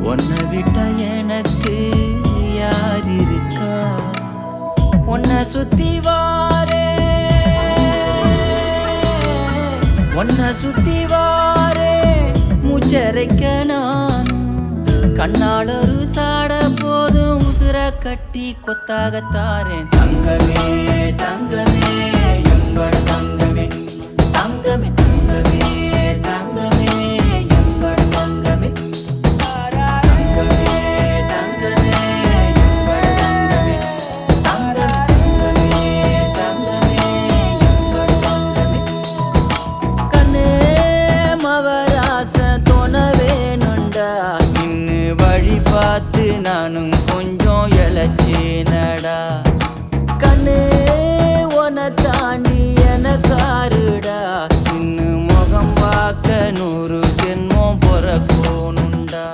உன்னை விட்ட எனக்கு யார் இருக்கா? உன்னை சுத்தி வாரே மூச்சரைக்க நான் கண்ணாளரு சாட போதும் உசுர கட்டி கொத்தாகத்தாரேன். தங்கமே தங்கமே எம்பட தங்கமே தங்கமே தங்கமே தங்கமே எம்பட தங்கமே தங்கமே தங்கமே எம்பட தங்கமே தங்கமே தங்கமே எம்பட தங்கமே. கண்ணே மவராச தோணவேணுண்டா இன்னு வழி பார்த்து நானும் கொஞ்சம் இழைச்சேனடா. கண்ணே உன தாண்டி எனக்காருடா சின்ன முகம் பார்க்க 100 சென்மம் பிறக்கோனுண்டா.